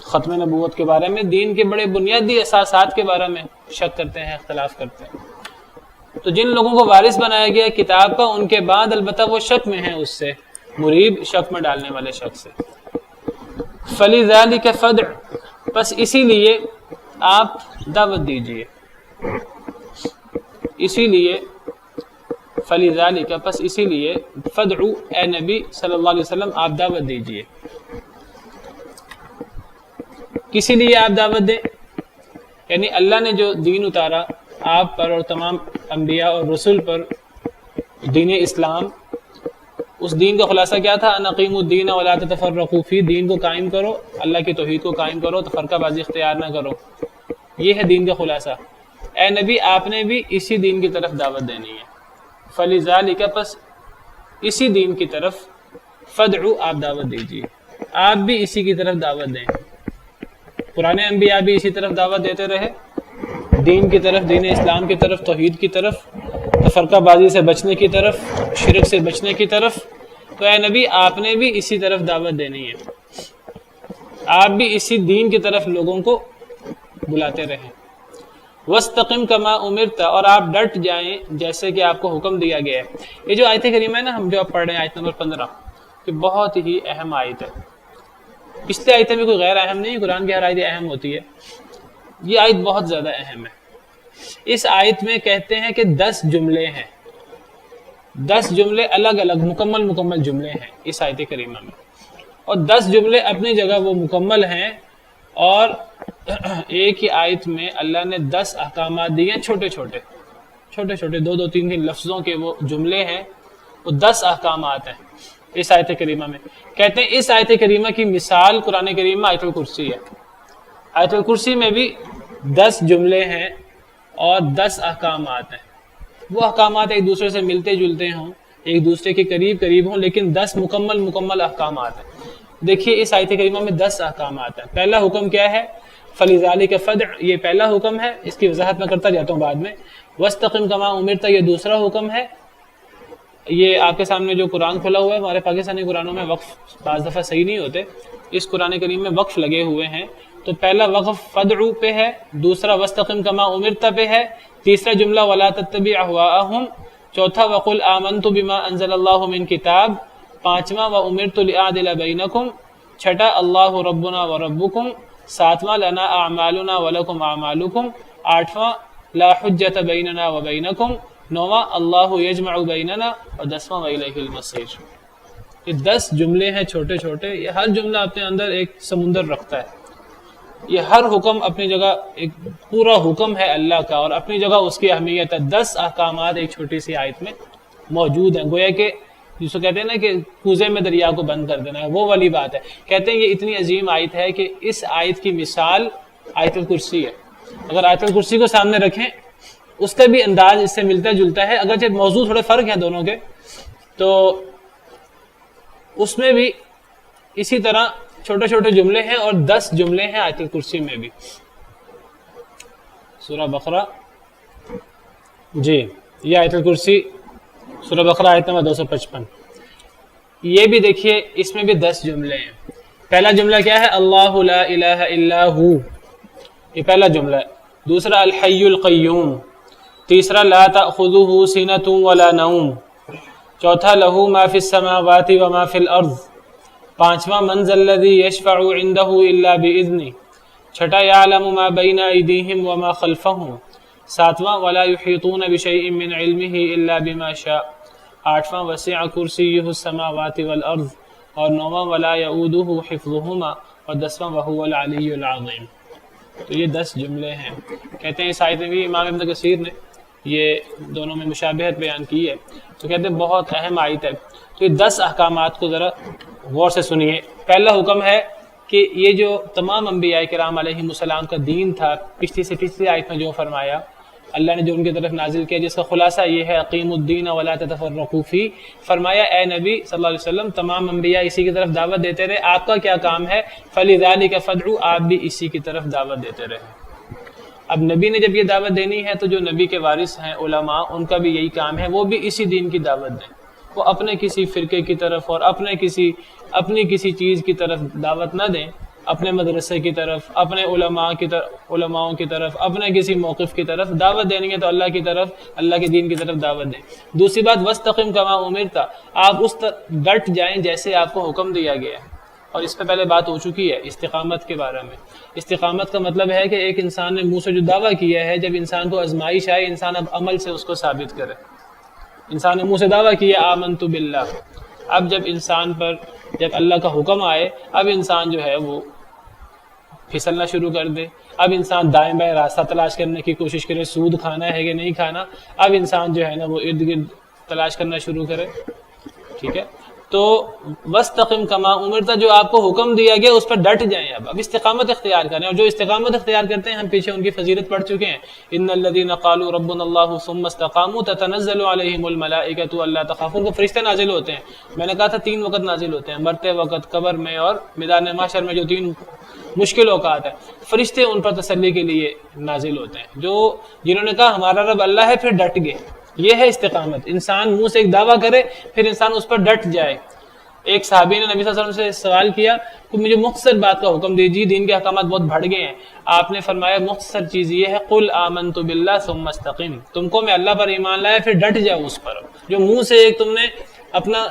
ختم نبوت کے بارے میں، دین کے بڑے بنیادی اساسات کے بارے میں شک کرتے ہیں، اختلاف کرتے ہیں۔ تو جن لوگوں کو وارث بنایا گیا کتاب کا ان کے بعد البتہ وہ شک میں ہیں، اس سے مریب، شک میں ڈالنے والے شک سے۔ فَلِذَلِكَ فَادْعُ، بس اسی لیے آپ دعوت دیجئے، اسی لیے فَلِذَلِكَ، بس اسی لیے فَادْعُ، اے نبی صلی اللہ علیہ وسلم آپ دعوت دیجئے۔ کسی لیے آپ دعوت دیں؟ یعنی اللہ نے جو دین اتارا آپ پر اور تمام انبیاء اور رسول پر، دین اسلام، اس دین کا خلاصہ کیا تھا؟ ان اقیموا الدین ولا تتفرقوا فیہ، دین کو قائم کرو، اللہ کی توحید کو قائم کرو، تفرقہ بازی اختیار نہ کرو۔ یہ ہے دین کا خلاصہ۔ اے نبی آپ نے بھی اسی دین کی طرف دعوت دینی ہے۔ فلذالک، پس اسی دین کی طرف، فدعو آپ دعوت دیجیے، آپ بھی اسی کی طرف دعوت دیں۔ پرانے انبیاء بھی اسی طرف دعوت دیتے رہے، دین کی طرف، دین اسلام کی طرف، توحید کی طرف، تفرقہ بازی سے بچنے کی طرف، شرک سے بچنے کی طرف۔ تو اے نبی آپ نے بھی اسی طرف دعوت دینی ہے، آپ بھی اسی دین کی طرف لوگوں کو بلاتے رہیں۔ وَاسْتَقِمْ كَمَا أُمِرْتَ، اور آپ ڈٹ جائیں جیسے کہ آپ کو حکم دیا گیا ہے۔ یہ جو آیت کریمہ ہے نا ہم جو آپ پڑھ رہے ہیں، آیت نمبر 15، یہ بہت ہی اہم آیت ہے۔ پچھلے آیتیں میں کوئی غیر اہم نہیں، قرآن کی ہر آیت اہم ہوتی ہے، یہ آیت بہت زیادہ اہم ہے۔ اس آیت میں کہتے ہیں کہ 10 جملے ہیں، 10 جملے الگ الگ مکمل جملے ہیں اس آیت کریمہ میں، اور 10 جملے اپنی جگہ وہ مکمل ہیں، اور ایک ہی آیت میں اللہ نے 10 احکامات دیے ہیں، چھوٹے چھوٹے 2 3 لفظوں کے وہ جملے ہیں، وہ 10 احکامات ہیں اس آیت کریمہ میں۔ کہتے ہیں اس آیت کریمہ کی مثال قرآن کریم میں آیت الکرسی ہے۔ آیت الکرسی میں بھی 10 جملے ہیں اور 10 احکامات ہیں، وہ احکامات ایک دوسرے سے ملتے جلتے ہوں، ایک دوسرے کے قریب ہوں، لیکن 10 مکمل احکامات ہیں۔ دیکھیے اس آیت کریمہ میں 10 احکامات ہیں۔ پہلا حکم کیا ہے؟ فَلِذَالِكَ فَادْعُ، یہ پہلا حکم ہے، اس کی وضاحت میں کرتا جاتا ہوں بعد میں۔ وَاسْتَقِمْ كَمَا أُمِرْتَ یہ دوسرا حکم ہے. یہ آپ کے سامنے جو قرآن کھلا ہوا ہے، ہمارے پاکستانی قرآنوں میں وقف بعض دفعہ صحیح نہیں ہوتے، اس قرآن کریم میں وقف لگے ہوئے ہیں. تو پہلا وقف فدعو پہ ہے، دوسرا وَاسْتَقِمْ كَمَا أُمِرْتَ پہ ہے، تیسرا جملہ وَلَا تَتَّبِعْ أَهْوَاءَهُمْ، چوتھا وَقُلْ آمَنْتُ بِمَا أَنزَلَ اللَّهُ مِنْ كِتَابٍ، پانچواں وَأُمِرْتُ لِأَعْدِلَ بَيْنَكُمْ، چھٹا اللہ ربنا و ربکم، ساتواں لنا اعمالنا ولکم اعمالکم، آٹھواں لا حجت بیننا و بینکم، نواں اللہ یجمع بیننا، اور دسواں وإلیہ المصیر. یہ 10 جملے ہیں چھوٹے چھوٹے. یہ ہر جملہ اپنے اندر ایک سمندر رکھتا ہے. یہ ہر حکم اپنی جگہ ایک پورا حکم ہے اللہ کا، اور اپنی جگہ اس کی اہمیت ہے. 10 احکامات ایک چھوٹی سی آیت میں موجود ہیں. گویا کہ جس کو کہتے ہیں نا کہ کوزے میں دریا کو بند کر دینا ہے، وہ والی بات ہے. کہتے ہیں یہ اتنی عظیم آیت ہے کہ اس آیت کی مثال آیت الکرسی ہے. اگر آیت الکرسی کو سامنے رکھیں، اس کا بھی انداز اس سے ملتا جلتا ہے، اگرچہ موضوع تھوڑے فرق ہیں دونوں کے، تو اس میں بھی اسی طرح چھوٹے چھوٹے جملے ہیں، اور 10 جملے ہیں آیت الکرسی میں بھی. سورہ بقرہ، جی یہ آیت الکرسی سورہ بقرہ آیت نمبر 255. یہ بھی دیکھیے اس میں بھی 10 جملے ہیں. پہلا جملہ کیا ہے؟ اللہ لا الہ الا ہو، یہ پہلا جملہ ہے. دوسرا الحی القیوم، تیسرا لا تأخذہ سنۃ ولا نوم، چوتھا لہ ما فی السماوات وما فی الارض، پانچواں من ذا الذی یشفع عندہ الا بإذنہ، چھٹا یعلم ما بین ایدیہم وما خلفہم، ساتواں ولا یحیطون بشیء من علمہ الا بما شاء، آٹھواں وسع کرسیہ السماوات والارض، اور نواں ولا یؤودہ حفظہما، اور دسواں وہو العلی العظیم. تو یہ 10 جملے ہیں. کہتے ہیں اس آیت میں بھی امام ابن کثیر نے یہ دونوں میں مشابہت بیان کی ہے، تو کہتے ہیں بہت اہم آیت ہے. تو یہ 10 احکامات کو ذرا غور سے سنیے. پہلا حکم ہے کہ یہ جو تمام انبیاء کرام علیہم السلام کا دین تھا، پچھلی سے پچھلی آیت میں جو فرمایا اللہ نے جو ان کی طرف نازل کیا، جس کا خلاصہ یہ ہے اقیم الدین ولا تتفرقوا فیہ، فرمایا اے نبی صلی اللہ علیہ وسلم تمام انبیاء اسی کی طرف دعوت دیتے رہے، آپ کا کیا کام ہے؟ فلذلک فادعوا، آپ بھی اسی کی طرف دعوت دیتے رہے. اب نبی نے جب یہ دعوت دینی ہے تو جو نبی کے وارث ہیں علماء، ان کا بھی یہی کام ہے، وہ بھی اسی دین کی دعوت دیں. وہ اپنے کسی فرقے کی طرف اور اپنی کسی چیز کی طرف دعوت نہ دیں، اپنے مدرسے کی طرف، اپنے علماؤں کی طرف، اپنے کسی موقف کی طرف دعوت دینی ہے تو اللہ کی طرف، اللہ کے دین کی طرف دعوت دیں. دوسری بات وَاسْتَقِمْ كَمَا أُمِرْتَ، آپ اس ڈٹ جائیں جیسے آپ کو حکم دیا گیا ہے. اور اس پہ پہلے بات ہو چکی ہے استقامت کے بارے میں. استقامت کا مطلب ہے کہ ایک انسان نے منہ سے جو دعویٰ کیا ہے، جب انسان کو آزمائش آئے، انسان اب عمل سے اس کو ثابت کرے. انسان نے منہ سے دعویٰ کیا آمنت باللہ، اب جب انسان پر جب اللہ کا حکم آئے، اب انسان جو ہے وہ پھسلنا شروع کر دے. اب انسان دائیں بائیں راستہ تلاش کرنے کی کوشش کرے، سود کھانا ہے کہ نہیں کھانا. اب انسان جو ہے نا وہ ارد گرد تلاش کرنا شروع کرے. ٹھیک ہے، تو وَاسْتَقِمْ كَمَا أُمِرْتَ، جو آپ کو حکم دیا گیا اس پر ڈٹ جائیں. اب استقامت اختیار کریں، اور جو استقامت اختیار کرتے ہیں ہم پیچھے ان کی فضیلت پڑھ چکے ہیں. ان الذين قالوا ربنا الله ثم استقاموا تتنزل عليهم الملائكة الا تخافوا، کو فرشتے نازل ہوتے ہیں. میں نے کہا تھا 3 وقت نازل ہوتے ہیں، مرتے وقت، قبر میں، اور میدان محشر میں جو 3 مشکل اوقات ہیں، فرشتے ان پر تسلی کے لیے نازل ہوتے ہیں. جنہوں نے کہا ہمارا رب اللہ ہے، پھر ڈٹ گئے. یہ ہے استقامت. انسان منہ سے ایک دعویٰ کرے، پھر انسان اس پر ڈٹ جائے. ایک صحابی نے نبی صلی اللہ علیہ وسلم سے سوال کیا کہ مجھے مختصر بات کا حکم دیجیے، دین کے احکامات بہت بڑھ گئے ہیں. آپ نے فرمایا مختصر چیز یہ ہے قل آمنت باللہ ثم استقم، تم کو میں اللہ پر ایمان لایا پھر ڈٹ جاؤ اس پر. جو منہ سے ایک تم نے اپنا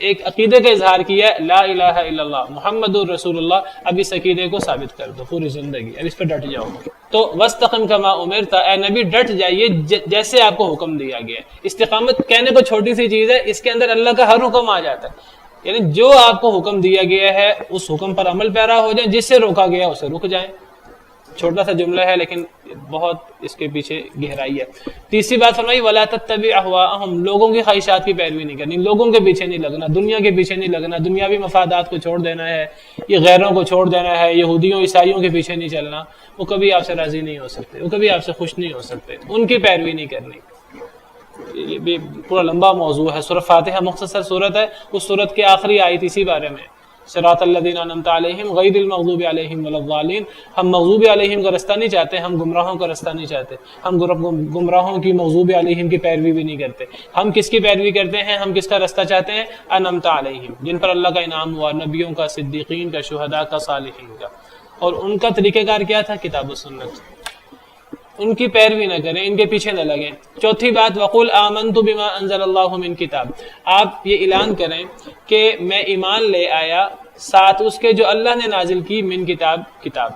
ایک عقیدے کا اظہار کیا ہے، لا الہ الا اللہ محمد الرسول اللہ، اب اس عقیدے کو ثابت کر دو پوری زندگی، اب اس پہ ڈٹ جاؤ. تو وَاسْتَقِمْ كَمَا أُمِرْتَ، اے نبی ڈٹ جائیے جیسے آپ کو حکم دیا گیا. استقامت کہنے کو چھوٹی سی چیز ہے، اس کے اندر اللہ کا ہر حکم آ جاتا ہے. یعنی جو آپ کو حکم دیا گیا ہے اس حکم پر عمل پیرا ہو جائیں، جس سے روکا گیا اسے رک جائیں. چھوٹا سا جملہ ہے لیکن بہت اس کے پیچھے گہرائی ہے. تیسری بات فرمائی وَلَا تَتَّبِعْ أَهْوَاءَهُمْ، لوگوں کی خواہشات کی پیروی نہیں کرنی، لوگوں کے پیچھے نہیں لگنا، دنیا کے پیچھے نہیں لگنا، دنیاوی مفادات کو چھوڑ دینا ہے، یہ غیروں کو چھوڑ دینا ہے، یہودیوں عیسائیوں کے پیچھے نہیں چلنا. وہ کبھی آپ سے راضی نہیں ہو سکتے، وہ کبھی آپ سے خوش نہیں ہو سکتے، ان کی پیروی نہیں کرنی. یہ بھی پورا لمبا موضوع ہے. سورہ فاتحہ مختصر صورت ہے، اس صورت کے آخری آیت اسی بارے میں. صراط الذین انعمت علیہم غیر المغضوب علیہم ولا الضالین. ہم مغضوب علیہم کا رستہ نہیں چاہتے, ہم گمراہوں کا رستہ نہیں چاہتے, ہم گمراہوں کی مغضوب علیہم کی پیروی بھی نہیں کرتے. ہم کس کی پیروی کرتے ہیں, ہم کس کا رستہ چاہتے ہیں؟ انعمت علیہم, جن پر اللہ کا انعام ہوا, نبیوں کا, صدیقین کا, شہداء کا, صالحین کا. اور ان کا طریقہ کار کیا تھا؟ کتاب و سنت. ان کی پیروی نہ کریں, ان کے پیچھے نہ لگیں. چوتھی بات, وقل آمنت بما انزل اللہ من کتاب, آپ یہ اعلان کریں کہ میں ایمان لے آیا ساتھ اس کے جو اللہ نے نازل کی, من کتاب, کتاب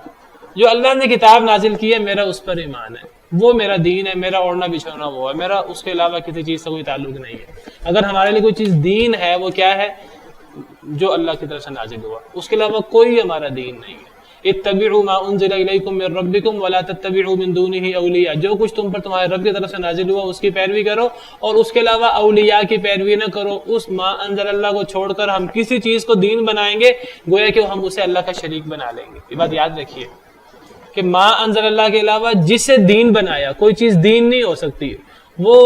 جو اللہ نے کتاب نازل کی ہے میرا اس پر ایمان ہے, وہ میرا دین ہے, میرا اوڑھنا بچھونا وہ ہے, میرا اس کے علاوہ کسی چیز سے کوئی تعلق نہیں ہے. اگر ہمارے لیے کوئی چیز دین ہے وہ کیا ہے؟ جو اللہ کی طرف سے نازل ہوا, اس کے علاوہ کوئی ہمارا دین نہیں ہے. اتبعوا ما انزل الیکم من ربکم ولا تتبعوا من دونه اولیاء, جو کچھ تم پر تمہارے رب کی طرف سے نازل ہوا اس کی پیروی کرو, اور اس کے علاوہ اولیاء کی پیروی نہ کرو. اس ما انزل اللہ کو چھوڑ کر ہم کسی چیز کو دین بنائیں گے, گویا کہ ہم اسے اللہ کا شریک بنا لیں گے. یہ بات یاد رکھیے کہ ما انزل اللہ کے علاوہ جسے دین بنایا, کوئی چیز دین نہیں ہو سکتی. وہ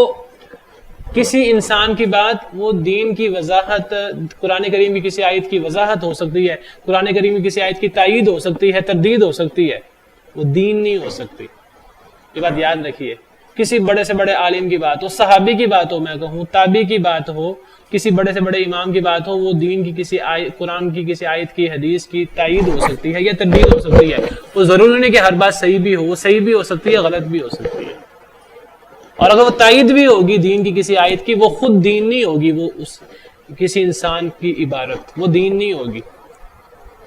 کسی انسان کی بات, وہ دین کی وضاحت, قرآن کریم کی کسی آیت کی وضاحت ہو سکتی ہے, قرآن کریم کی کسی آیت کی تائید ہو سکتی ہے, تردید ہو سکتی ہے, وہ دین نہیں ہو سکتی. یہ بات یاد رکھیے. کسی بڑے سے بڑے عالم کی بات ہو, صحابی کی بات ہو, میں کہوں تابعی کی بات ہو, کسی بڑے سے بڑے امام کی بات ہو, وہ دین کی کسی قرآن کی کسی آیت کی, حدیث کی تائید ہو سکتی ہے یا تردید ہو سکتی ہے. وہ ضروری نہیں کہ ہر بات صحیح بھی ہو, وہ صحیح بھی ہو سکتی ہے, غلط بھی ہو سکتی ہے. اور اگر وہ تائید بھی ہوگی دین کی کسی آیت کی, وہ خود دین نہیں ہوگی, وہ اس کسی انسان کی عبارت, وہ دین نہیں ہوگی.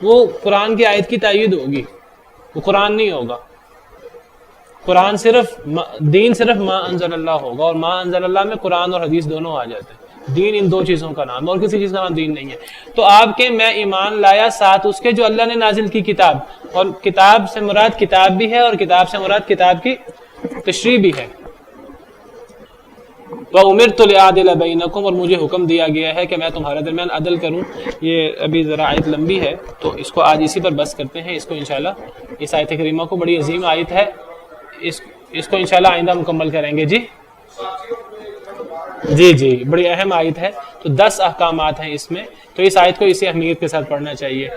وہ قرآن کی آیت کی تائید ہوگی, وہ قرآن نہیں ہوگا. قرآن صرف دین صرف ما انزل اللہ ہوگا, اور ما انزل اللہ میں قرآن اور حدیث دونوں آ جاتے ہیں. دین ان دو چیزوں کا نام ہے, اور کسی چیز کا نام دین نہیں ہے. تو آپ کے میں ایمان لایا ساتھ اس کے جو اللہ نے نازل کی کتاب, اور کتاب سے مراد کتاب بھی ہے, اور کتاب سے مراد کتاب کی تشریح بھی ہے. وَأُمِرْتُ لِأَعْدِلَ بَيْنَكُمْ, اور مجھے حکم دیا گیا ہے کہ میں تمہارے درمیان عدل کروں. یہ ابھی ذرا آیت لمبی ہے تو اس کو آج اسی پر بس کرتے ہیں. اس کو انشاءاللہ, اس آیت کریمہ کو, بڑی عظیم آیت ہے, اس کو انشاءاللہ آئندہ مکمل کریں گے. جی بڑی اہم آیت ہے. تو 10 احکامات ہیں اس میں, تو اس آیت کو اسی اہمیت کے ساتھ پڑھنا چاہیے.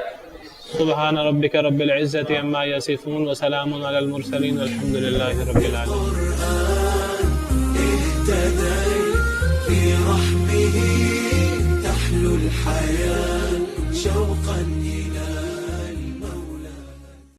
سبحان ربک رب العزت عما یصفون وسلام علی المرسلین والحمد للہ رب العالمین. في رحمه تحلو الحياة شوقا إلى